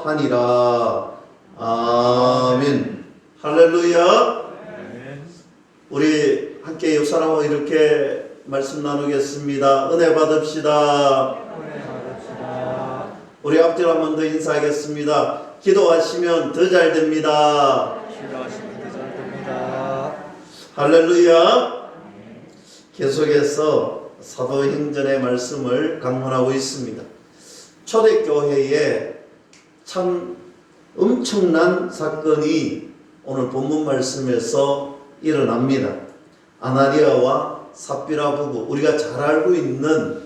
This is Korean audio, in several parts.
그러하니라. 아멘. 할렐루야. 우리 함께 옆사람하고 이렇게 말씀 나누겠습니다. 은혜 받읍시다. 우리 앞뒤로 한 번 더 인사하겠습니다. 기도하시면 더 잘 됩니다. 할렐루야. 계속해서 사도행전의 말씀을 강론하고 있습니다. 초대교회에 참 엄청난 사건이 오늘 본문 말씀에서 일어납니다. 아나니아와 삽비라 부부, 우리가 잘 알고 있는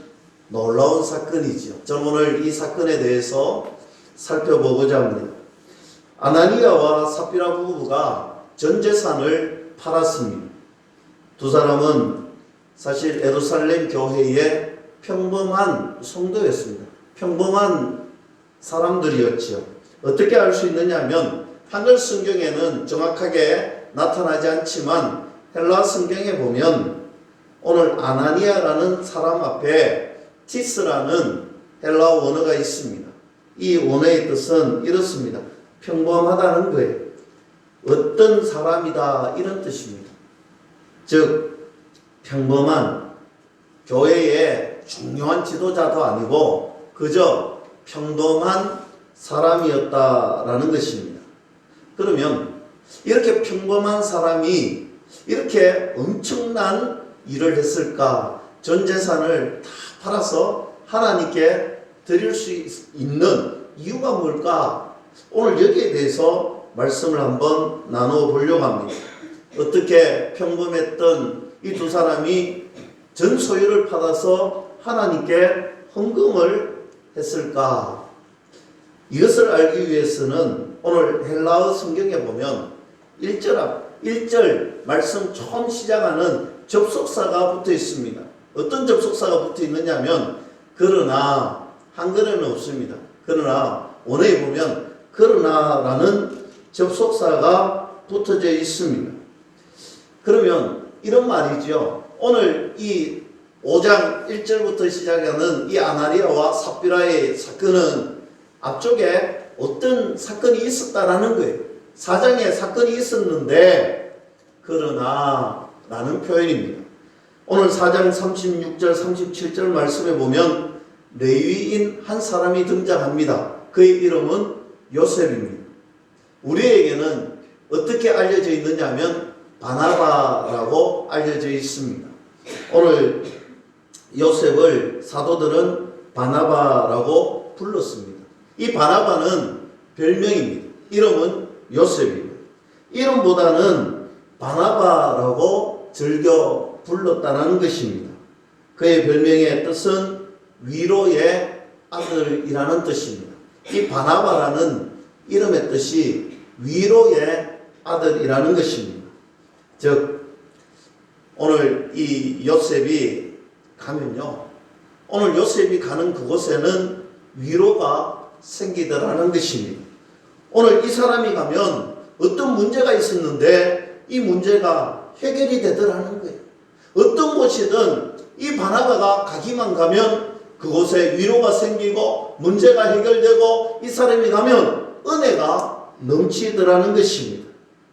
놀라운 사건이죠. 저는 오늘 이 사건에 대해서 살펴보고자 합니다. 아나니아와 삽비라 부부가 전 재산을 팔았습니다. 두 사람은 사실 예루살렘 교회의 평범한 성도였습니다. 평범한 사람들이었죠. 어떻게 알 수 있느냐 하면 한글 성경에는 정확하게 나타나지 않지만 헬라 성경에 보면 오늘 아나니아라는 사람 앞에 티스라는 헬라 원어가 있습니다. 이 원어의 뜻은 이렇습니다. 평범하다는 거예요. 어떤 사람이다 이런 뜻입니다. 즉 평범한 교회의 중요한 지도자도 아니고 그저 평범한 사람이었다라는 것입니다. 그러면 이렇게 평범한 사람이 이렇게 엄청난 일을 했을까? 전 재산을 다 팔아서 하나님께 드릴 수 있는 이유가 뭘까? 오늘 여기에 대해서 말씀을 한번 나누어 보려고 합니다. 어떻게 평범했던 이 두 사람이 전 소유를 받아서 하나님께 헌금을 했을까? 이것을 알기 위해서는 오늘 헬라어 성경에 보면 1절 말씀 처음 시작하는 접속사가 붙어 있습니다. 어떤 접속사가 붙어 있느냐면 그러나, 한글에는 없습니다. 그러나 원어에 보면 그러나라는 접속사가 붙어져 있습니다. 그러면 이런 말이죠. 오늘 이 5장 1절부터 시작하는 이 아나니아와 삽비라의 사건은 앞쪽에 어떤 사건이 있었다라는 거예요. 4장에 사건이 있었는데 그러나 라는 표현입니다. 오늘 4장 36절 37절 말씀에 보면 레위인 한 사람이 등장합니다. 그의 이름은 요셉입니다. 우리에게는 어떻게 알려져 있느냐 하면 바나바라고 알려져 있습니다. 오늘 요셉을 사도들은 바나바라고 불렀습니다. 이 바나바는 별명입니다. 이름은 요셉입니다. 이름보다는 바나바라고 즐겨 불렀다는 것입니다. 그의 별명의 뜻은 위로의 아들이라는 뜻입니다. 이 바나바라는 이름의 뜻이 위로의 아들이라는 것입니다. 즉 오늘 이 요셉이 가면요, 오늘 요셉이 가는 그곳에는 위로가 생기더라는 것입니다. 오늘 이 사람이 가면 어떤 문제가 있었는데 이 문제가 해결이 되더라는 거예요. 어떤 곳이든 이 바나바가 가기만 가면 그곳에 위로가 생기고 문제가 해결되고 이 사람이 가면 은혜가 넘치더라는 것입니다.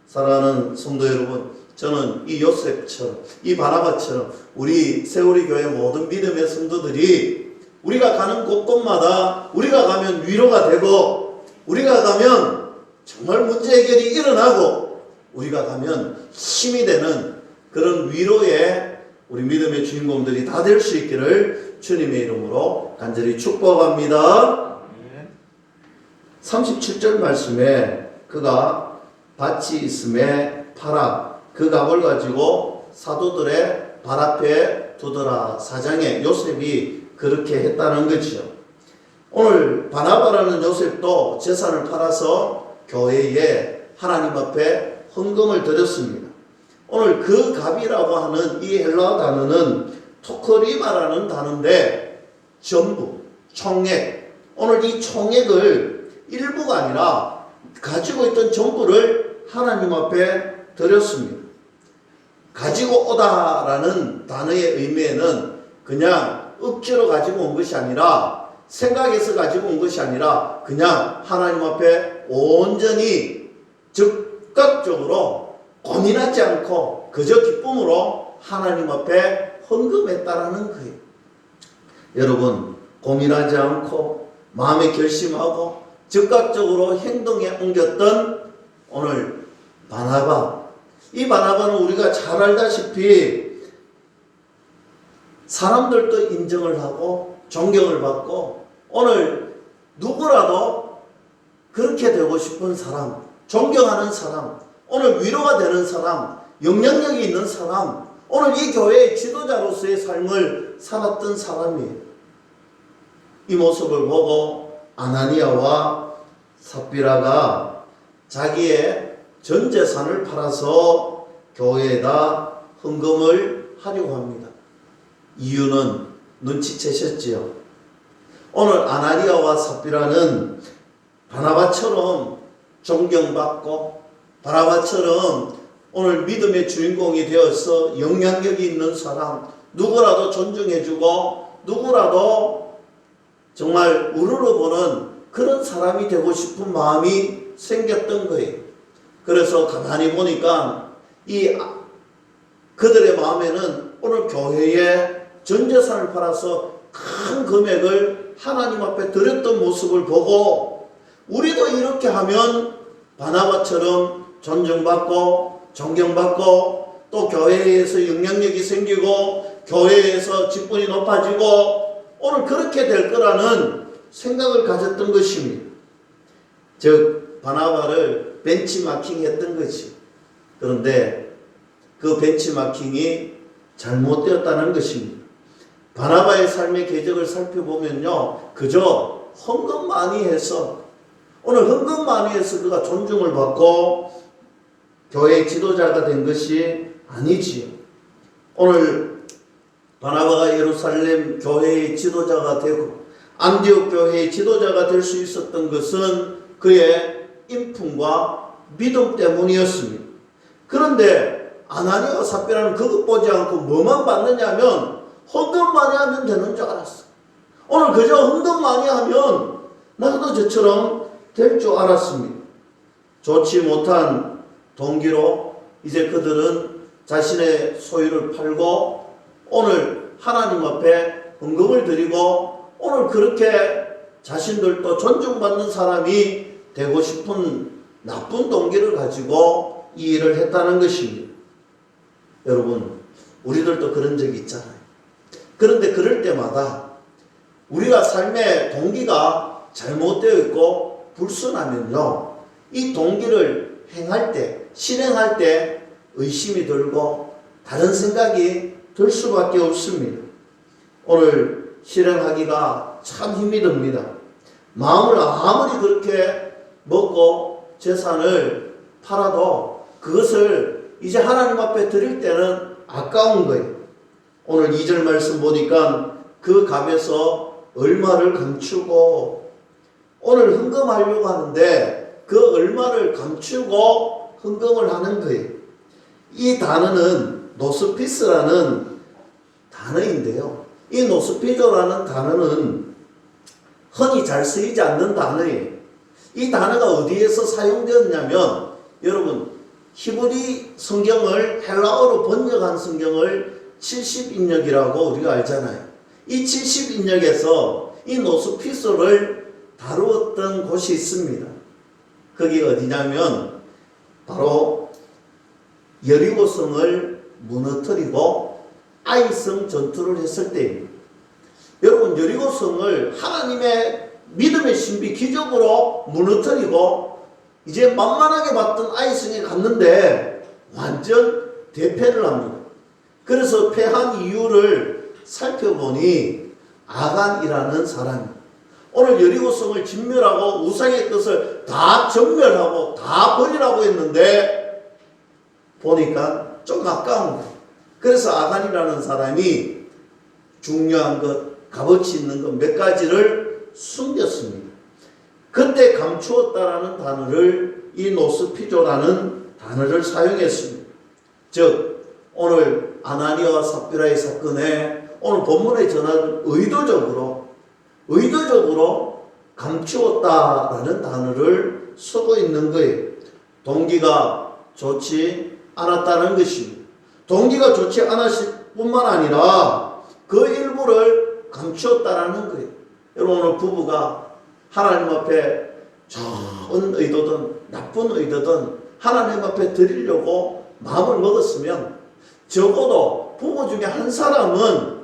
사랑하는 성도 여러분, 저는 이 요셉처럼 이 바나바처럼 우리 세우리 교회 모든 믿음의 성도들이 우리가 가는 곳곳마다 우리가 가면 위로가 되고 우리가 가면 정말 문제 해결이 일어나고 우리가 가면 힘이 되는 그런 위로의 우리 믿음의 주인공들이 다 될 수 있기를 주님의 이름으로 간절히 축복합니다. 37절 말씀에 그가 밭이 있음에 팔아 그 값을 가지고 사도들의 발 앞에 두더라. 4장에 요셉이 그렇게 했다는 거죠. 오늘 바나바라는 요셉도 재산을 팔아서 교회에 하나님 앞에 헌금을 드렸습니다. 오늘 그 값이라고 하는 이 헬라어 단어는 토크리마라는 단어인데 전부, 총액. 오늘 이 총액을 일부가 아니라 가지고 있던 전부를 하나님 앞에 드렸습니다. 가지고 오다라는 단어의 의미에는 그냥 억지로 가지고 온 것이 아니라 생각해서 가지고 온 것이 아니라 그냥 하나님 앞에 온전히 즉각적으로 고민하지 않고 그저 기쁨으로 하나님 앞에 헌금했다라는 거예요. 여러분, 고민하지 않고 마음에 결심하고 즉각적으로 행동에 옮겼던 오늘 바나바. 이 바나바는 우리가 잘 알다시피 사람들도 인정을 하고 존경을 받고 오늘 누구라도 그렇게 되고 싶은 사람, 존경하는 사람, 오늘 위로가 되는 사람, 영향력이 있는 사람, 오늘 이 교회의 지도자로서의 삶을 살았던 사람이에요. 이 모습을 보고 아나니아와 삽비라가 자기의 전 재산을 팔아서 교회에다 헌금을 하려고 합니다. 이유는 눈치채셨지요. 오늘 아나니아와 삽비라는 바나바처럼 존경받고 바나바처럼 오늘 믿음의 주인공이 되어서 영향력이 있는 사람, 누구라도 존중해주고 누구라도 정말 우러러보는 그런 사람이 되고 싶은 마음이 생겼던 거예요. 그래서 가만히 보니까 그들의 마음에는 오늘 교회에 전 재산을 팔아서 큰 금액을 하나님 앞에 드렸던 모습을 보고 우리도 이렇게 하면 바나바처럼 존중받고 존경받고 또 교회에서 영향력이 생기고 교회에서 직분이 높아지고 오늘 그렇게 될 거라는 생각을 가졌던 것입니다. 즉 바나바를 벤치마킹 했던 거지. 그런데 그 벤치마킹이 잘못되었다는 것입니다. 바나바의 삶의 궤적을 살펴보면요, 그저 헌금 많이 해서 오늘 헌금 많이 해서 그가 존중을 받고 교회의 지도자가 된 것이 아니지요. 오늘 바나바가 예루살렘 교회의 지도자가 되고 안디옥 교회의 지도자가 될 수 있었던 것은 그의 인품과 믿음 때문이었습니다. 그런데 아나니아와 삽비라는 그것 보지 않고 뭐만 받느냐면 헌금 많이 하면 되는 줄 알았어. 오늘 그저 헌금 많이 하면 나도 저처럼 될 줄 알았습니다. 좋지 못한 동기로 이제 그들은 자신의 소유를 팔고 오늘 하나님 앞에 헌금을 드리고 오늘 그렇게 자신들도 존중받는 사람이 되고 싶은 나쁜 동기를 가지고 이 일을 했다는 것입니다. 여러분, 우리들도 그런 적이 있잖아요. 그런데 그럴 때마다 우리가 삶의 동기가 잘못되어 있고 불순하면요, 이 동기를 행할 때, 실행할 때 의심이 들고 다른 생각이 들 수밖에 없습니다. 오늘 실행하기가 참 힘이 듭니다. 마음을 아무리 그렇게 먹고 재산을 팔아도 그것을 이제 하나님 앞에 드릴 때는 아까운 거예요. 오늘 2절 말씀 보니까 그 값에서 얼마를 감추고 오늘 헌금하려고 하는데 그 얼마를 감추고 헌금을 하는 거예요. 이 단어는 노스피스라는 단어인데요. 이 노스피조라는 단어는 흔히 잘 쓰이지 않는 단어예요. 이 단어가 어디에서 사용되었냐면 여러분 히브리 성경을 헬라어로 번역한 성경을 70인역이라고 우리가 알잖아요. 이 70인역에서 이 노스피소를 다루었던 곳이 있습니다. 그게 어디냐면 바로 여리고성을 무너뜨리고 아이성 전투를 했을 때입니다. 여러분 여리고성을 하나님의 믿음의 신비 기적으로 무너뜨리고 이제 만만하게 봤던 아이성에 갔는데 완전 대패를 합니다. 그래서 패한 이유를 살펴보니 아간이라는 사람이 오늘 여리고성을 진멸하고 우상의 것을 다 전멸하고 다 버리라고 했는데 보니까 좀 아까운 거예요. 그래서 아간이라는 사람이 중요한 것, 값어치 있는 것 몇 가지를 숨겼습니다. 그때 감추었다라는 단어를 이 노스피조라는 단어를 사용했습니다. 즉 오늘 아나니아와 삽비라의 사건에 오늘 본문에 전하는 의도적으로 의도적으로 감추었다라는 단어를 쓰고 있는 거예요. 동기가 좋지 않았다는 것입니다. 동기가 좋지 않았을 뿐만 아니라 그 일부를 감추었다라는 거예요. 여러분, 오늘 부부가 하나님 앞에 좋은 의도든 나쁜 의도든 하나님 앞에 드리려고 마음을 먹었으면 적어도 부부 중에 한 사람은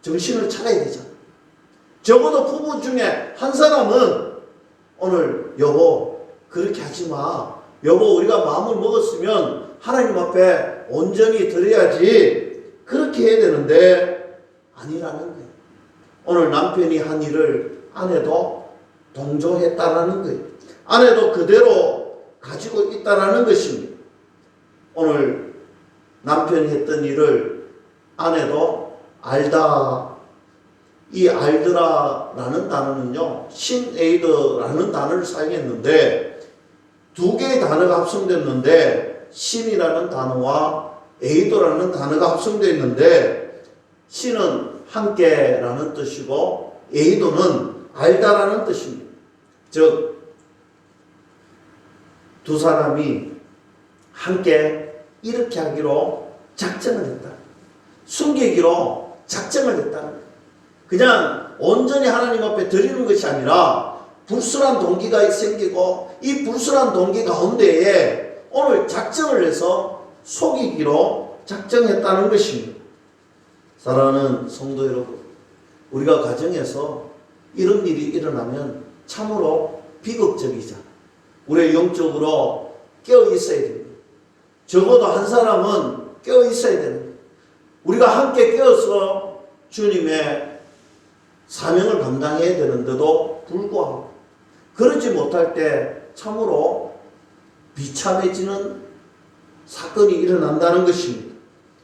정신을 차려야 되잖아. 적어도 부부 중에 한 사람은 오늘 여보 그렇게 하지 마. 여보 우리가 마음을 먹었으면 하나님 앞에 온전히 드려야지. 그렇게 해야 되는데 아니라는 거예요. 오늘 남편이 한 일을 아내도 동조했다라는 거예요. 아내도 그대로 가지고 있다라는 것입니다. 오늘 남편이 했던 일을 아내도 알다. 이 알더라라는 단어는요, 신에이더라는 단어를 사용했는데 두 개의 단어가 합성됐는데 신이라는 단어와 에이더라는 단어가 합성되어 있는데 신은 함께라는 뜻이고 에이더는 알다라는 뜻입니다. 즉 두 사람이 함께 이렇게 하기로 작정을 했다. 숨기기로 작정을 했다. 그냥 온전히 하나님 앞에 드리는 것이 아니라 불순한 동기가 생기고 이 불순한 동기 가운데에 오늘 작정을 해서 속이기로 작정했다는 것입니다. 사랑하는 성도 여러분, 우리가 가정에서 이런 일이 일어나면 참으로 비극적이잖아. 우리 영적으로 깨어 있어야 됩니다. 적어도 한 사람은 깨어 있어야 됩니다. 우리가 함께 깨어서 주님의 사명을 감당해야 되는데도 불구하고 그러지 못할 때 참으로 비참해지는 사건이 일어난다는 것입니다.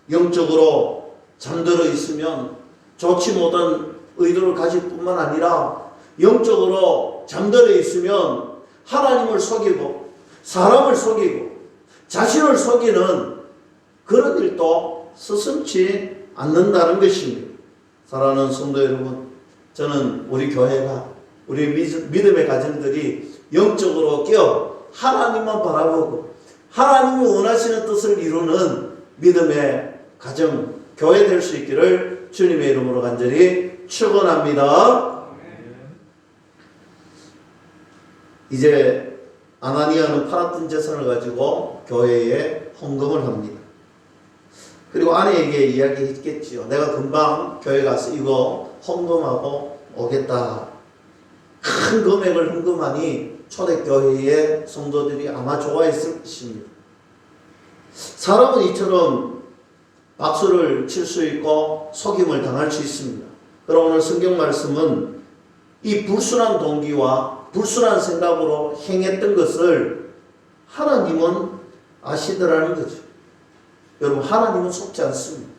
영적으로 잠들어 있으면 좋지 못한 의도를 가질 뿐만 아니라 영적으로 잠들어 있으면 하나님을 속이고 사람을 속이고 자신을 속이는 그런 일도 서슴지 않는다는 것입니다. 사랑하는 성도 여러분, 저는 우리 교회가 우리 믿음의 가정들이 영적으로 깨어 하나님만 바라보고 하나님이 원하시는 뜻을 이루는 믿음의 가정, 교회 될 수 있기를 주님의 이름으로 간절히 축원합니다. 이제 아나니아는 팔았던 재산을 가지고 교회에 헌금을 합니다. 그리고 아내에게 이야기했겠지요. 내가 금방 교회 가서 이거 헌금하고 오겠다. 큰 금액을 헌금하니 초대교회의 성도들이 아마 좋아했을 것입니다. 사람은 이처럼 박수를 칠 수 있고 속임을 당할 수 있습니다. 그럼 오늘 성경 말씀은 이 불순한 동기와 불순한 생각으로 행했던 것을 하나님은 아시더라는 거죠. 여러분, 하나님은 속지 않습니다.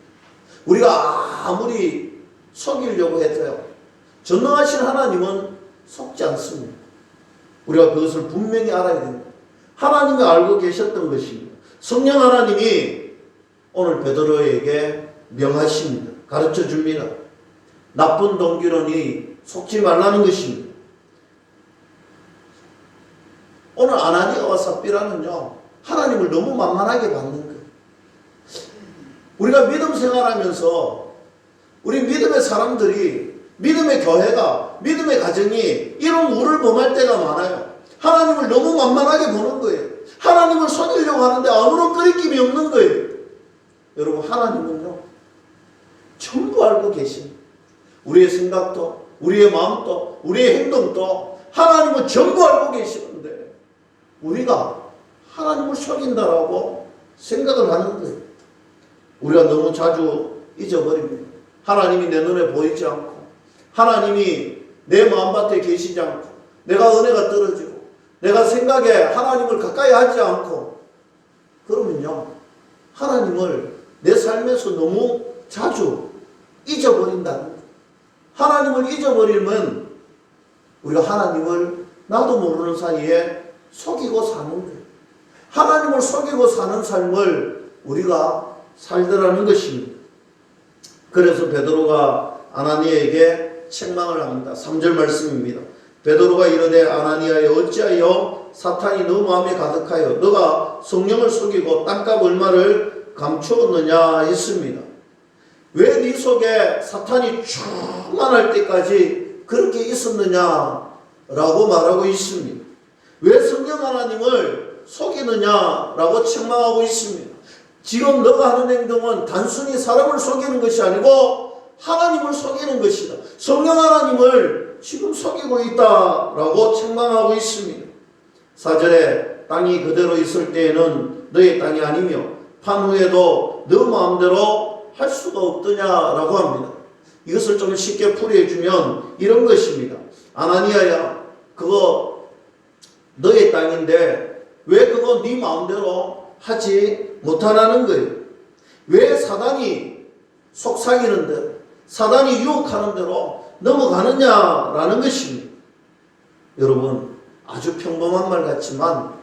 우리가 아무리 속이려고 해도요, 전능하신 하나님은 속지 않습니다. 우리가 그것을 분명히 알아야 됩니다. 하나님이 알고 계셨던 것입니다. 성령 하나님이 오늘 베드로에게 명하십니다. 가르쳐 줍니다. 나쁜 동기론이 속지 말라는 것입니다. 오늘 아나니아와 삽비라는요, 하나님을 너무 만만하게 받는 거예요. 우리가 믿음 생활하면서 우리 믿음의 사람들이, 믿음의 교회가, 믿음의 가정이 이런 우를 범할 때가 많아요. 하나님을 너무 만만하게 보는 거예요. 하나님을 속이려고 하는데 아무런 끄리낌이 없는 거예요. 여러분, 하나님은요, 전부 알고 계십니다. 우리의 생각도, 우리의 마음도, 우리의 행동도 하나님은 전부 알고 계시는데 우리가 하나님을 속인다라고 생각을 하는 거예요. 우리가 너무 자주 잊어버립니다. 하나님이 내 눈에 보이지 않고 하나님이 내 마음밭에 계시지 않고 내가 은혜가 떨어지고 내가 생각에 하나님을 가까이 하지 않고 그러면요, 하나님을 내 삶에서 너무 자주 잊어버린다는 거예요. 하나님을 잊어버리면 우리가 하나님을 나도 모르는 사이에 속이고 사는 거예요. 하나님을 속이고 사는 삶을 우리가 살더라는 것입니다. 그래서 베드로가 아나니아에게 책망을 합니다. 3절 말씀입니다. 베드로가 이르되 아나니아여 어찌하여 사탄이 너 마음에 가득하여 너가 성령을 속이고 땅값 얼마를 감추었느냐 했습니다. 왜 네 속에 사탄이 충만할 때까지 그렇게 있었느냐라고 말하고 있습니다. 왜 성령 하나님을 속이느냐라고 책망하고 있습니다. 지금 너가 하는 행동은 단순히 사람을 속이는 것이 아니고 하나님을 속이는 것이다. 성령 하나님을 지금 속이고 있다라고 책망하고 있습니다. 4절에 땅이 그대로 있을 때에는 너의 땅이 아니며 판 후에도 너 마음대로 할 수가 없더냐라고 합니다. 이것을 좀 쉽게 풀이해주면 이런 것입니다. 아나니아야, 그거 너의 땅인데 왜 그거 네 마음대로 하지 못하라는 거예요. 왜 사단이 속삭이는 대로, 사단이 유혹하는 대로 넘어가느냐라는 것입니다. 여러분, 아주 평범한 말 같지만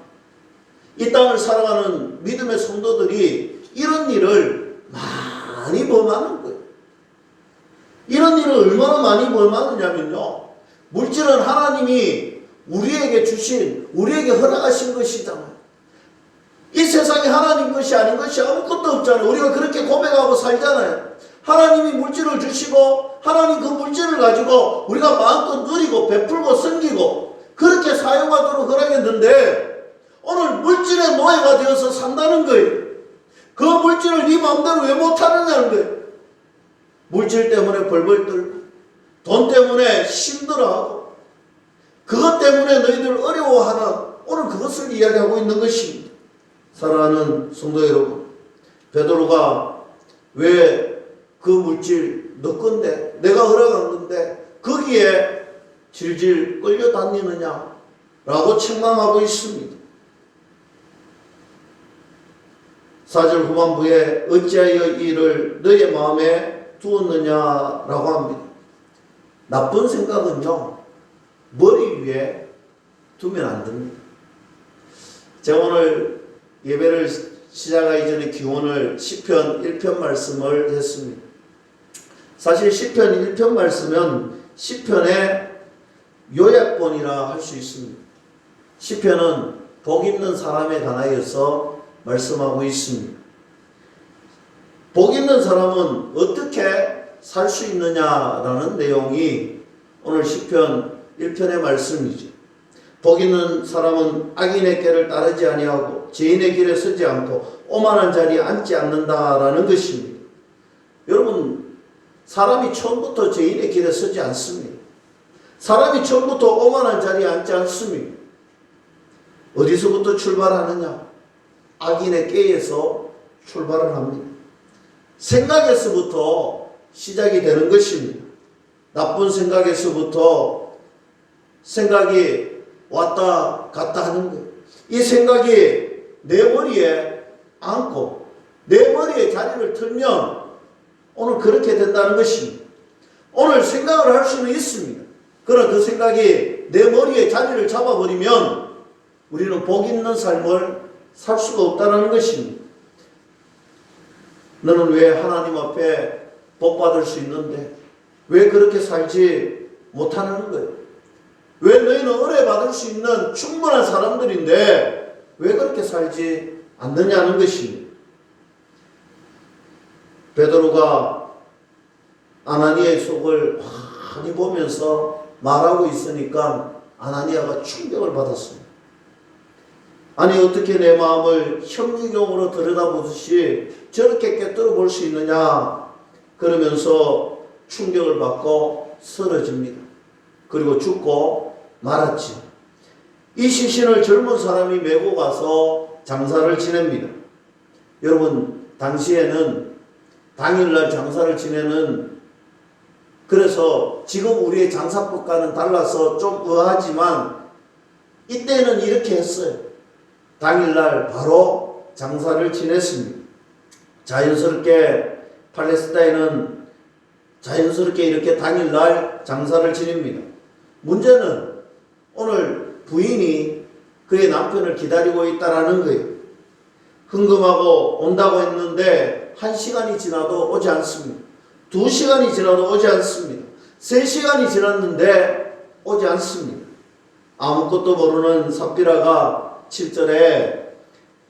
이 땅을 살아가는 믿음의 성도들이 이런 일을 많이 범하는 거예요. 이런 일을 얼마나 많이 범하느냐면요, 물질은 하나님이 우리에게 주신, 우리에게 허락하신 것이잖아요. 이 세상에 하나님 것이 아닌 것이 아무것도 없잖아요. 우리가 그렇게 고백하고 살잖아요. 하나님이 물질을 주시고 하나님 그 물질을 가지고 우리가 마음껏 누리고 베풀고 섬기고 그렇게 사용하도록 허락했는데 오늘 물질의 노예가 되어서 산다는 거예요. 그 물질을 네 마음대로 왜 못하느냐는 거예요. 물질 때문에 벌벌 떨고 돈 때문에 힘들어하고 그것 때문에 너희들 어려워하는 오늘 그것을 이야기하고 있는 것입니다. 사랑하는 성도 여러분, 베드로가 왜 그 물질 너 건데 내가 허락한 건데 거기에 질질 끌려다니느냐 라고 책망하고 있습니다. 4절 후반부에 어찌하여 이 일을 너의 마음에 두었느냐라고 합니다. 나쁜 생각은요, 머리 위에 두면 안 됩니다. 제가 오늘 예배를 시작하기 전에 기원을 시편 1편 말씀을 했습니다. 사실 시편 1편 말씀은 시편의 요약본이라 할 수 있습니다. 시편은 복 있는 사람에 관하여서 말씀하고 있습니다. 복 있는 사람은 어떻게 살 수 있느냐라는 내용이 오늘 시편 1편의 말씀이죠. 복 있는 사람은 악인의 길을 따르지 아니하고 죄인의 길에 서지 않고 오만한 자리에 앉지 않는다라는 것입니다. 여러분, 사람이 처음부터 죄인의 길에 서지 않습니다. 사람이 처음부터 오만한 자리에 앉지 않습니다. 어디서부터 출발하느냐? 악인의 꾀에서 출발을 합니다. 생각에서부터 시작이 되는 것입니다. 나쁜 생각에서부터 생각이 왔다 갔다 하는 거예요. 이 생각이 내 머리에 앉고 내 머리에 자리를 틀면 오늘 그렇게 된다는 것입니다. 오늘 생각을 할 수는 있습니다. 그러나 그 생각이 내 머리에 자리를 잡아버리면 우리는 복 있는 삶을 살 수가 없다는 것입니다. 너는 왜 하나님 앞에 복 받을 수 있는데 왜 그렇게 살지 못하는 거예요? 왜 너희는 은혜 받을 수 있는 충분한 사람들인데 왜 그렇게 살지 않느냐는 것입니다. 베드로가 아나니아의 속을 많이 보면서 말하고 있으니까 아나니아가 충격을 받았습니다. 아니 어떻게 내 마음을 현미경으로 들여다보듯이 저렇게 꿰뚫어 볼 수 있느냐, 그러면서 충격을 받고 쓰러집니다. 그리고 죽고 말았지. 이 시신을 젊은 사람이 메고 가서 장사를 지냅니다. 여러분, 당시에는 당일날 장사를 지내는, 그래서 지금 우리의 장사법과는 달라서 좀 의아하지만 이때는 이렇게 했어요. 당일날 바로 장사를 지냈습니다. 자연스럽게 팔레스타인은 자연스럽게 이렇게 당일날 장사를 지냅니다. 문제는 오늘 부인이 그의 남편을 기다리고 있다라는 거예요. 흥금하고 온다고 했는데 1시간이 지나도 오지 않습니다. 2시간이 지나도 오지 않습니다. 3시간이 지났는데 오지 않습니다. 아무것도 모르는 삽비라가 7절에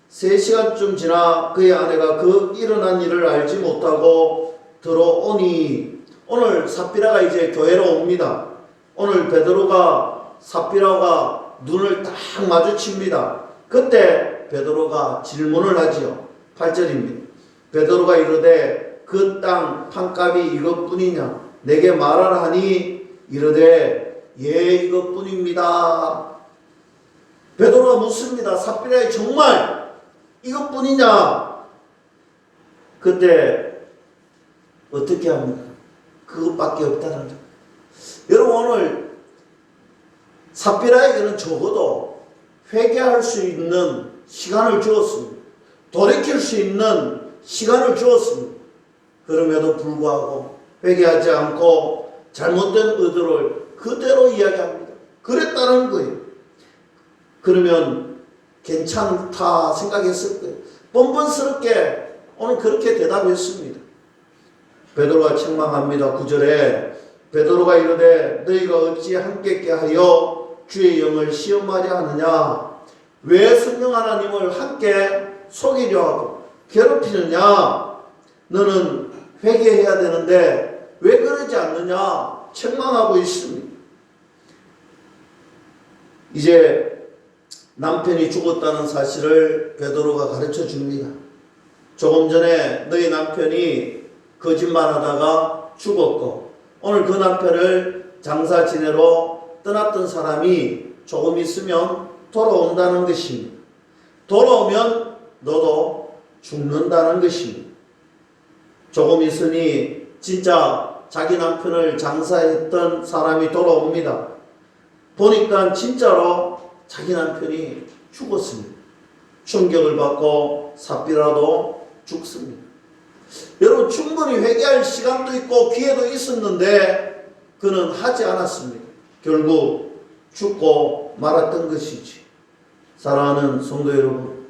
3시간쯤 지나 그의 아내가 그 일어난 일을 알지 못하고 들어오니, 오늘 삽비라가 이제 교회로 옵니다. 오늘 베드로가 삽비라가 눈을 딱 마주칩니다. 그때 베드로가 질문을 하지요. 8절입니다. 베드로가 이르되 그 땅 판값이 이것뿐이냐 내게 말하라 하니 이르되 예 이것뿐입니다. 베드로가 묻습니다. 삽비라에 정말 이것뿐이냐? 그때 어떻게 합니까? 그것밖에 없다는 거. 여러분, 오늘 삽비라에게는 적어도 회개할 수 있는 시간을 주었습니다. 돌이킬 수 있는 시간을 주었습니다. 그럼에도 불구하고 회개하지 않고 잘못된 의도를 그대로 이야기합니다. 그랬다는 거예요. 그러면 괜찮다 생각했을 거예요. 뻔뻔스럽게 오늘 그렇게 대답했습니다. 베드로가 책망합니다. 9절에 베드로가 이르되 너희가 어찌 함께 있게 하여 주의 영을 시험하려 하느냐? 왜 성령 하나님을 함께 속이려 하고 괴롭히느냐? 너는 회개해야 되는데 왜 그러지 않느냐? 책망하고 있습니다. 이제 남편이 죽었다는 사실을 베드로가 가르쳐 줍니다. 조금 전에 너희 남편이 거짓말하다가 죽었고 오늘 그 남편을 장사 지내러 떠났던 사람이 조금 있으면 돌아온다는 것입니다. 돌아오면 너도 죽는다는 것입니다. 조금 있으니 진짜 자기 남편을 장사했던 사람이 돌아옵니다. 보니까 진짜로 자기 남편이 죽었습니다. 충격을 받고 삽비라도 죽습니다. 여러분, 충분히 회개할 시간도 있고 기회도 있었는데 그는 하지 않았습니다. 결국 죽고 말았던 것이지. 사랑하는 성도 여러분,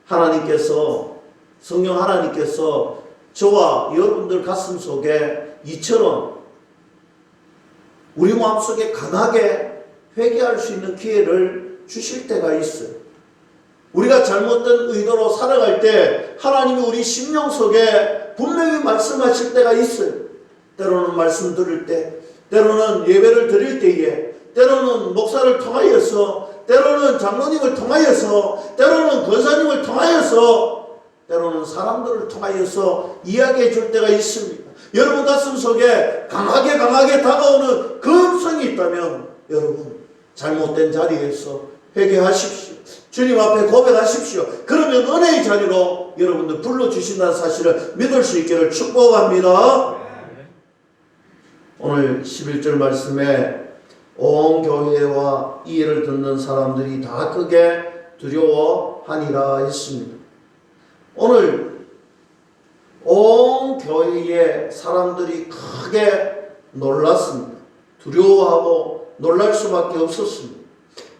하나님께서, 성령 하나님께서 저와 여러분들 가슴 속에 이처럼 우리 마음속에 강하게 회개할 수 있는 기회를 주실 때가 있어요. 우리가 잘못된 의도로 살아갈 때 하나님이 우리 심령 속에 분명히 말씀하실 때가 있어요. 때로는 말씀 들을 때, 때로는 예배를 드릴 때에, 때로는 목사를 통하여서, 때로는 장로님을 통하여서, 때로는 권사님을 통하여서, 때로는 사람들을 통하여서 이야기해 줄 때가 있습니다. 여러분 가슴 속에 강하게 다가오는 그 음성이 있다면 여러분 잘못된 자리에서 회개하십시오. 주님 앞에 고백하십시오. 그러면 은혜의 자리로 여러분들 불러주신다는 사실을 믿을 수 있기를 축복합니다. 오늘 11절 말씀에 온 교회와 이 일을 듣는 사람들이 다 크게 두려워하니라 했습니다. 오늘 온 교회의 사람들이 크게 놀랐습니다. 두려워하고 놀랄 수밖에 없었습니다.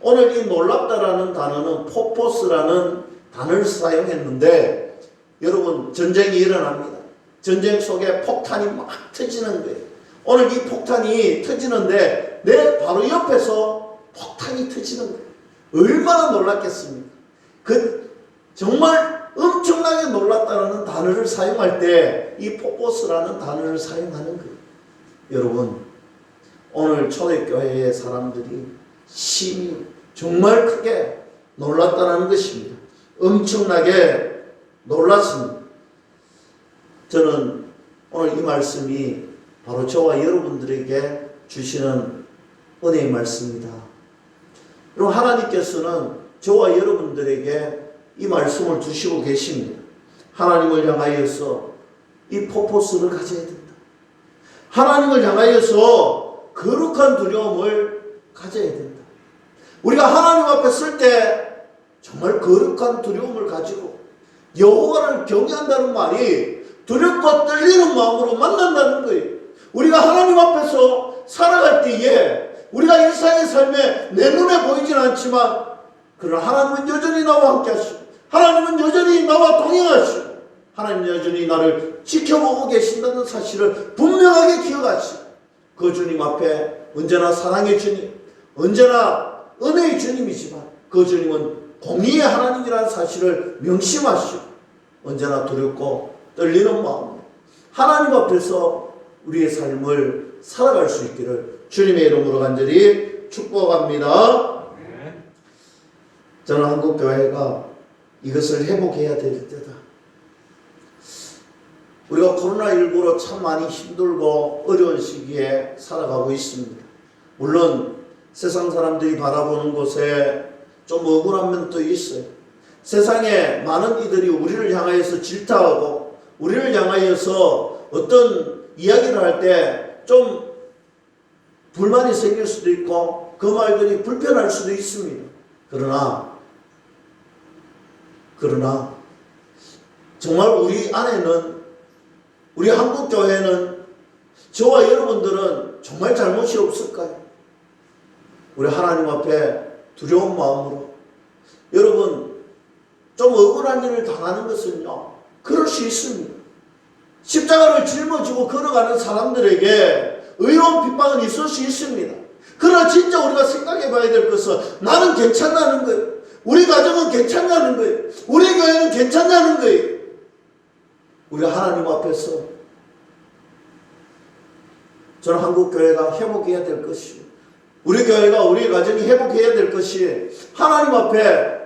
오늘 이 놀랍다라는 단어는 포포스라는 단어를 사용했는데 여러분 전쟁이 일어납니다. 전쟁 속에 폭탄이 막 터지는 거예요. 오늘 이 폭탄이 터지는데 내 바로 옆에서 폭탄이 터지는 거예요. 얼마나 놀랐겠습니까? 정말 엄청나게 놀랐다는 단어를 사용할 때 이 포포스라는 단어를 사용하는 거예요. 여러분, 오늘 초대교회의 사람들이 심히 정말 크게 놀랐다는 것입니다. 엄청나게 놀랐습니다. 저는 오늘 이 말씀이 바로 저와 여러분들에게 주시는 은혜의 말씀입니다. 그리고 하나님께서는 저와 여러분들에게 이 말씀을 주시고 계십니다. 하나님을 향하여서 이 포포스를 가져야 된다. 하나님을 향하여서 거룩한 두려움을 가져야 된다. 우리가 하나님 앞에 설 때 정말 거룩한 두려움을 가지고 여호와를 경외한다는 말이 두렵고 떨리는 마음으로 만난다는 거예요. 우리가 하나님 앞에서 살아갈 때에 우리가 일상의 삶에 내 눈에 보이진 않지만 그러나 하나님은 여전히 나와 함께 하시고 하나님은 여전히 나와 동행하시고 하나님은 여전히 나를 지켜보고 계신다는 사실을 분명하게 기억하시고 그 주님 앞에 언제나 사랑의 주님, 언제나 은혜의 주님이지만 그 주님은 공의의 하나님이라는 사실을 명심하시오. 언제나 두렵고 떨리는 마음으로 하나님 앞에서 우리의 삶을 살아갈 수 있기를 주님의 이름으로 간절히 축복합니다. 저는 한국교회가 이것을 회복해야 될 때다. 우리가 코로나19로 참 많이 힘들고 어려운 시기에 살아가고 있습니다. 물론 세상 사람들이 바라보는 곳에 좀 억울한 면도 있어요. 세상에 많은 이들이 우리를 향하여서 질타하고 우리를 향하여서 어떤 이야기를 할 때 좀 불만이 생길 수도 있고 그 말들이 불편할 수도 있습니다. 그러나 정말 우리 안에는, 우리 한국교회는, 저와 여러분들은 정말 잘못이 없을까요? 우리 하나님 앞에 두려운 마음으로, 여러분 좀 억울한 일을 당하는 것은요, 그럴 수 있습니다. 십자가를 짊어지고 걸어가는 사람들에게 의로운 핍박은 있을 수 있습니다. 그러나 진짜 우리가 생각해 봐야 될 것은 나는 괜찮다는 거예요. 우리 가정은 괜찮냐는 거예요. 우리 교회는 괜찮냐는 거예요. 우리 하나님 앞에서 저는 한국교회가 회복해야 될 것이요, 우리 교회가, 우리 가정이 회복해야 될 것이 하나님 앞에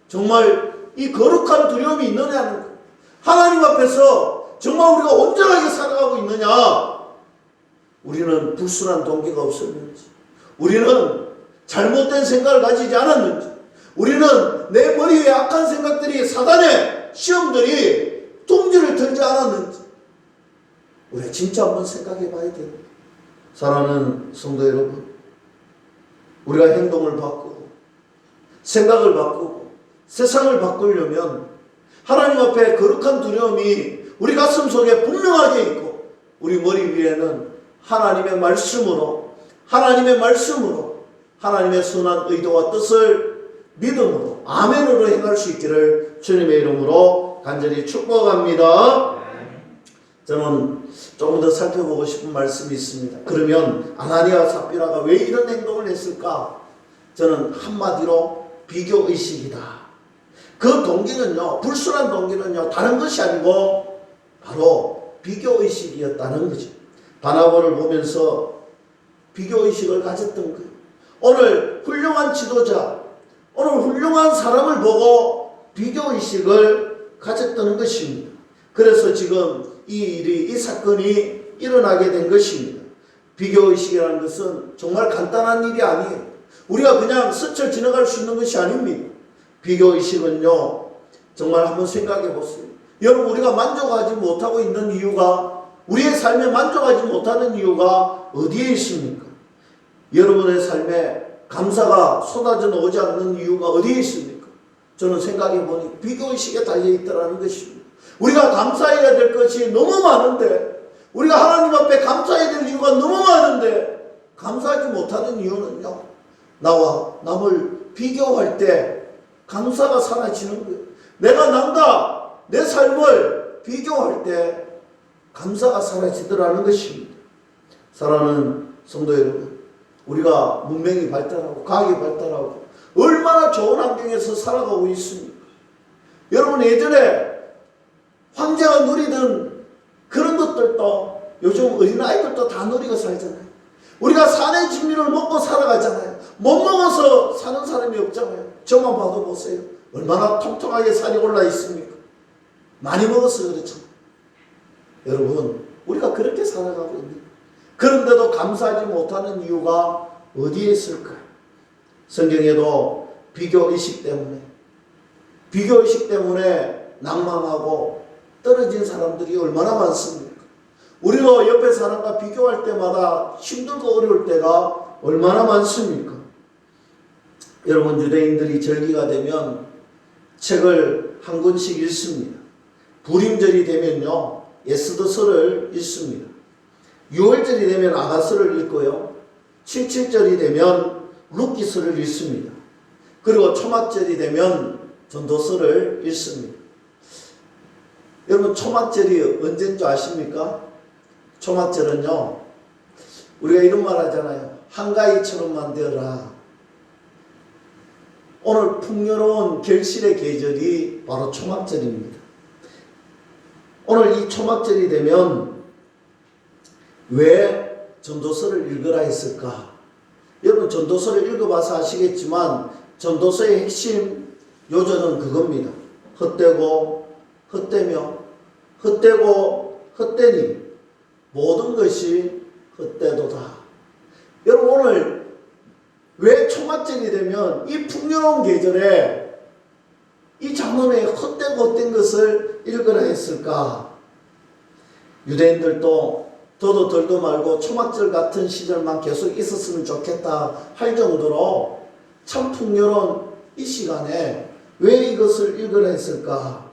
정말 이 거룩한 두려움이 있느냐는 거예요. 하나님 앞에서 정말 우리가 온전하게 살아가고 있느냐, 우리는 불순한 동기가 없었는지, 우리는 잘못된 생각을 가지지 않았는지, 우리는 내 머리 위에 악한 생각들이, 사단의 시험들이 둥지를 들지 않았는지 우리가 진짜 한번 생각해 봐야 됩니다. 사랑하는 성도 여러분, 우리가 행동을 바꾸고 생각을 바꾸고 세상을 바꾸려면 하나님 앞에 거룩한 두려움이 우리 가슴 속에 분명하게 있고 우리 머리 위에는 하나님의 말씀으로 하나님의 선한 의도와 뜻을 믿음으로 아멘으로 행할 수 있기를 주님의 이름으로 간절히 축복합니다. 저는 조금 더 살펴보고 싶은 말씀이 있습니다. 그러면 아나니아와 삽비라가 왜 이런 행동을 했을까? 저는 한마디로 비교의식이다. 그 동기는요, 불순한 동기는요, 다른 것이 아니고 바로 비교의식이었다는 거죠. 바나바를 보면서 비교의식을 가졌던 거예요. 오늘 훌륭한 지도자, 오늘 훌륭한 사람을 보고 비교의식을 가졌다는 것입니다. 그래서 지금 이 사건이 일어나게 된 것입니다. 비교의식이라는 것은 정말 간단한 일이 아니에요. 우리가 그냥 스쳐 지나갈 수 있는 것이 아닙니다. 비교의식은요, 정말 한번 생각해 보세요. 여러분, 우리가 만족하지 못하고 있는 이유가, 우리의 삶에 만족하지 못하는 이유가 어디에 있습니까? 여러분의 삶에 감사가 쏟아져 나오지 않는 이유가 어디에 있습니까? 저는 생각해 보니 비교의식에 달려있다는 것입니다. 우리가 감사해야 될 것이 너무 많은데, 우리가 하나님 앞에 감사해야 될 이유가 너무 많은데 감사하지 못하는 이유는요, 나와 남을 비교할 때 감사가 사라지는 거예요. 내가 남과 내 삶을 비교할 때 감사가 사라지더라는 것입니다. 사랑하는 성도 여러분, 우리가 문명이 발달하고 과학이 발달하고 얼마나 좋은 환경에서 살아가고 있습니까? 여러분, 예전에 황제가 누리던 그런 것들도 요즘 어린아이들도 다 누리고 살잖아요. 우리가 산의 진미를 먹고 살아가잖아요. 못 먹어서 사는 사람이 없잖아요. 저만 봐도 보세요. 얼마나 통통하게 살이 올라 있습니까? 많이 먹어서 그렇죠. 여러분, 우리가 그렇게 살아가고 있는, 그런데도 감사하지 못하는 이유가 어디에 있을까요? 성경에도 비교의식 때문에 낭망하고 떨어진 사람들이 얼마나 많습니까? 우리도 옆에 사람과 비교할 때마다 힘들고 어려울 때가 얼마나 많습니까? 여러분, 유대인들이 절기가 되면 책을 한 권씩 읽습니다. 부림절이 되면요, 에스더서를 읽습니다. 6월절이 되면 아가서를 읽고요, 77절이 되면 룻기서를 읽습니다. 그리고 초막절이 되면 전도서를 읽습니다. 여러분, 초막절이 언제인 줄 아십니까? 초막절은요, 우리가 이런 말 하잖아요. 한가위처럼 만들어라. 오늘 풍요로운 결실의 계절이 바로 초막절입니다. 오늘 이 초막절이 되면 왜 전도서를 읽으라 했을까? 여러분 전도서를 읽어봐서 아시겠지만 전도서의 핵심 요절은 그겁니다. 헛되고 헛되며 헛되고 헛되니 모든 것이 헛되도다. 여러분 오늘 왜 초막절이 되면 이 풍요로운 계절에 이 장엄에 헛되고 헛된 것을 읽으라 했을까? 유대인들도 더도 덜도 말고 초막절 같은 시절만 계속 있었으면 좋겠다 할 정도로 참 풍요로운 이 시간에 왜 이것을 읽으라 했을까?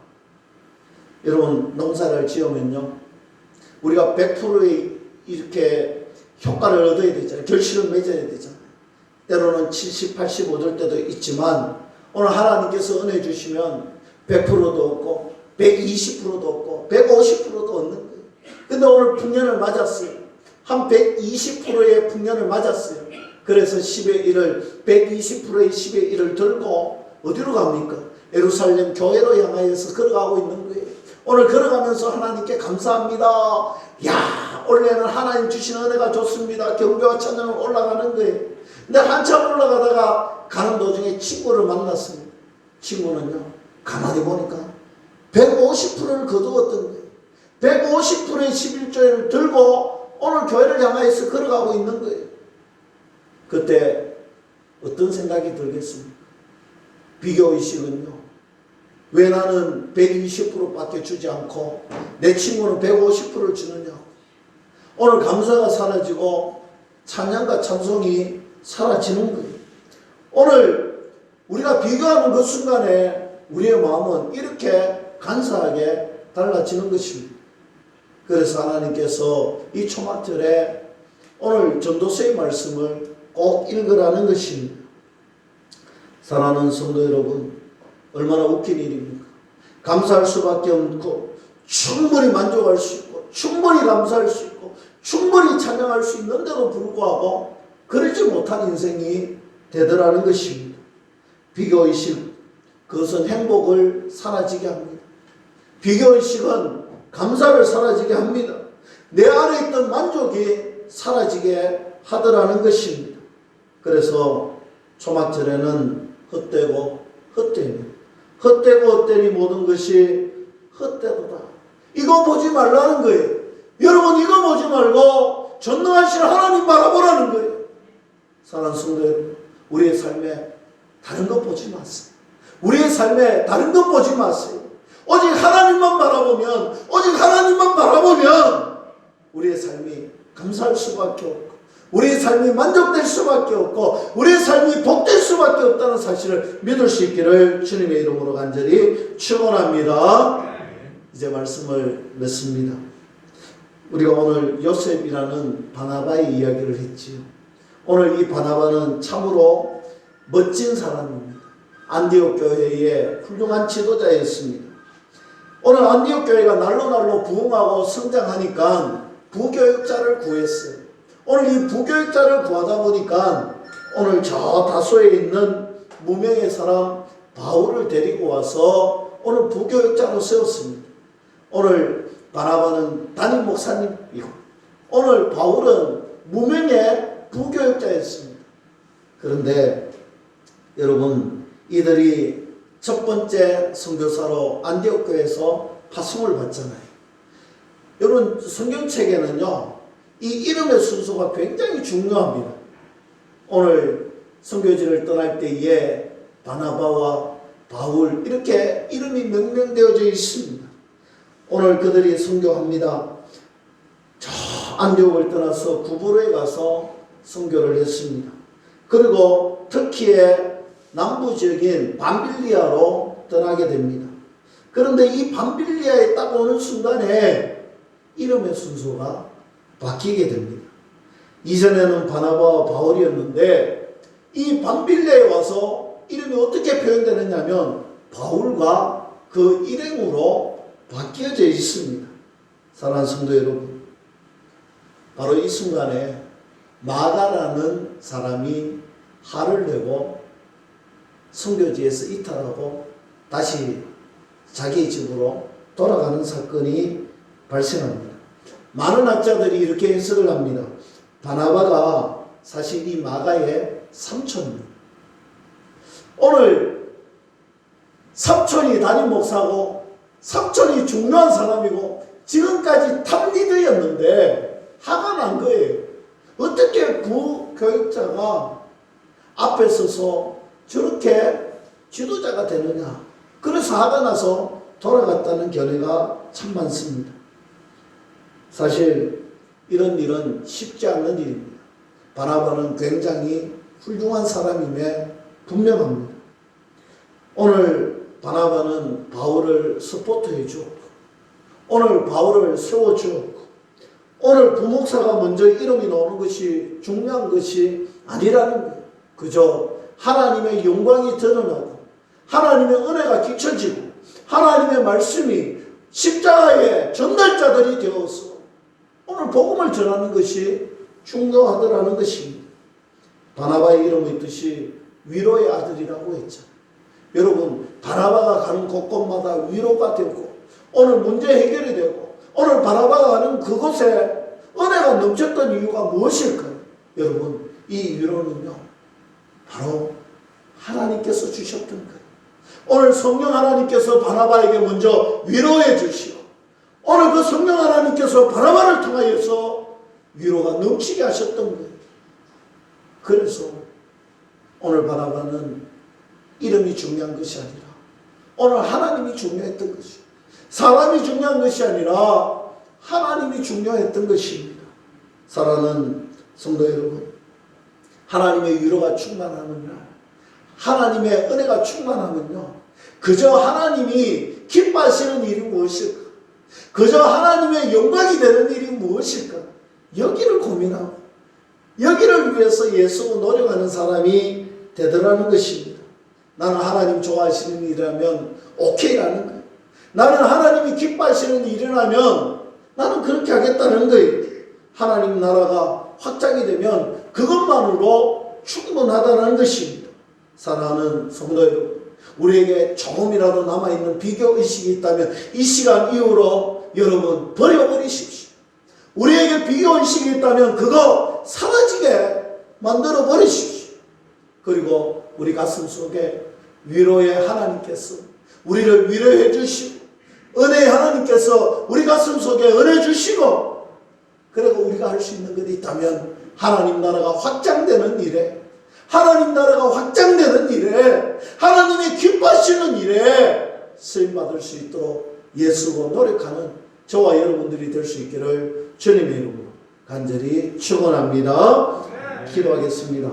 여러분 농사를 지으면요 우리가 100%의 이렇게 효과를 얻어야 되잖아요. 결실을 맺어야 되잖아요. 때로는 70, 80 얻을 때도 있지만 오늘 하나님께서 은혜 주시면 100%도 얻고 120%도 얻고 150%도 얻는 거예요. 근데 오늘 풍년을 맞았어요. 한 120%의 풍년을 맞았어요. 그래서 10의 1을 120%의 10의 1을 들고 어디로 갑니까? 예루살렘 교회로 향하여서 걸어가고 있는 거예요. 오늘 걸어가면서 하나님께 감사합니다. 야, 원래는 하나님 주신 은혜가 좋습니다. 경배와 찬양을 올라가는 거예요. 근데 한참 올라가다가 가는 도중에 친구를 만났습니다. 친구는요, 가만히 보니까 150%를 거두었던 거예요. 150%의 11조를 들고 오늘 교회를 향하여서 걸어가고 있는 거예요. 그때 어떤 생각이 들겠습니까? 비교의식은요. 왜 나는 120%밖에 주지 않고 내 친구는 150%를 주느냐고. 오늘 감사가 사라지고 찬양과 찬송이 사라지는 거예요. 오늘 우리가 비교하는 그 순간에 우리의 마음은 이렇게 간사하게 달라지는 것입니다. 그래서 하나님께서 이 초막절에 오늘 전도서의 말씀을 꼭 읽으라는 것입니다. 사랑하는 성도 여러분, 얼마나 웃긴 일입니까? 감사할 수밖에 없고 충분히 만족할 수 있고 충분히 감사할 수 있고 충분히 찬양할 수 있는데도 불구하고 그러지 못한 인생이 되더라는 것입니다. 비교의식, 그것은 행복을 사라지게 합니다. 비교의식은 감사를 사라지게 합니다. 내 안에 있던 만족이 사라지게 하더라는 것입니다. 그래서 초막절에는 헛되고 헛되니 헛되고 헛되니 모든 것이 헛되도다. 이거 보지 말라는 거예요. 여러분 이거 보지 말고 전능하신 하나님 바라보라는 거예요. 사랑하는 성도 여러분, 우리의 삶에 다른 것 보지 마세요. 우리의 삶에 다른 것 보지 마세요. 오직 하나님만 바라보면, 오직 하나님만 바라보면 우리의 삶이 감사할 수밖에 없고 우리의 삶이 만족될 수밖에 없고 우리의 삶이 복될 수밖에 없다는 사실을 믿을 수 있기를 주님의 이름으로 간절히 축원합니다. 이제 말씀을 맺습니다. 우리가 오늘 요셉이라는 바나바의 이야기를 했지요. 오늘 이 바나바는 참으로 멋진 사람입니다. 안디옥 교회의 훌륭한 지도자였습니다. 오늘 안디옥 교회가 날로 부흥하고 성장하니까 부교육자를 구했어요. 오늘 이 부교육자를 구하다 보니까 오늘 저 다소에 있는 무명의 사람 바울을 데리고 와서 오늘 부교육자로 세웠습니다. 오늘 바나바는 담임 목사님이고 오늘 바울은 무명의 부교육자였습니다. 그런데 여러분 이들이 첫 번째 선교사로 안디옥 교회에서 파송을 받잖아요. 여러분 성경책에는요 이 이름의 순서가 굉장히 중요합니다. 오늘 선교지를 떠날 때에 바나바와 바울 이렇게 이름이 명명되어져 있습니다. 오늘 그들이 선교합니다. 저 안디옥을 떠나서 구브로에 가서 선교를 했습니다. 그리고 터키의 남부 지역인 밤빌리아로 떠나게 됩니다. 그런데 이 밤빌리아에 딱 오는 순간에 이름의 순서가 바뀌게 됩니다. 이전에는 바나바와 바울이었는데 이 밤빌리아에 와서 이름이 어떻게 표현되느냐면 바울과 그 일행으로 바뀌어져 있습니다. 사랑하는 성도 여러분, 바로 이 순간에 마가라는 사람이 화를 내고 선교지에서 이탈하고 다시 자기 집으로 돌아가는 사건이 발생합니다. 많은 학자들이 이렇게 해석을 합니다. 바나바가 사실 이 마가의 삼촌입니다. 오늘 삼촌이 담임 목사고 삼촌이 중요한 사람이고 지금까지 탑리더였는데 화가 난 거예요. 어떻게 부교육자가 앞에 서서 저렇게 지도자가 되느냐. 그래서 화가 나서 돌아갔다는 견해가 참 많습니다. 사실 이런 일은 쉽지 않는 일입니다. 바나바는 굉장히 훌륭한 사람임에 분명합니다. 오늘 바나바는 바울을 서포트해 주었고 오늘 바울을 세워 주었고 오늘 부목사가 먼저 이름이 나오는 것이 중요한 것이 아니라는 거예요. 그저 하나님의 영광이 드러나고 하나님의 은혜가 끼쳐지고 하나님의 말씀이 십자가의 전달자들이 되어서 오늘 복음을 전하는 것이 중요하더라는 것입니다. 바나바의 이름의 뜻이 위로의 아들이라고 했죠. 여러분, 바나바가 가는 곳곳마다 위로가 되고 오늘 문제 해결이 되고 오늘 바나바가 가는 그곳에 은혜가 넘쳤던 이유가 무엇일까요? 여러분, 이 위로는요 바로 하나님께서 주셨던 거예요. 오늘 성령 하나님께서 바나바에게 먼저 위로해 주시고 오늘 그 성령 하나님께서 바나바를 통하여서 위로가 넘치게 하셨던 거예요. 그래서 오늘 바나바는 이름이 중요한 것이 아니라 오늘 하나님이 중요했던 것이에요. 사람이 중요한 것이 아니라 하나님이 중요했던 것입니다. 사랑하는 성도 여러분, 하나님의 위로가 충만하면요, 하나님의 은혜가 충만하면요, 그저 하나님이 기뻐하시는 일이 무엇일까? 그저 하나님의 영광이 되는 일이 무엇일까? 여기를 고민하고 여기를 위해서 예수 노력하는 사람이 되더라는 것입니다. 나는 하나님 좋아하시는 일이라면 오케이라는 거예요. 나는 하나님이 기뻐하시는 일이라면 나는 그렇게 하겠다는 거예요. 하나님 나라가 확장이 되면 그것만으로 충분하다는 것입니다. 사랑하는 성도 여러분, 우리에게 조금이라도 남아있는 비교의식이 있다면 이 시간 이후로 여러분 버려버리십시오. 우리에게 비교의식이 있다면 그거 사라지게 만들어 버리십시오. 그리고 우리 가슴 속에 위로의 하나님께서 우리를 위로해 주시고 은혜의 하나님께서 우리 가슴 속에 은혜 주시고 그리고 우리가 할 수 있는 것이 있다면 하나님 나라가 확장되는 일에 하나님 나라가 확장되는 일에 하나님이 기뻐하시는 일에 쓰임받을 수 있도록 예수고 노력하는 저와 여러분들이 될 수 있기를 주님의 이름으로 간절히 축원합니다. 기도하겠습니다.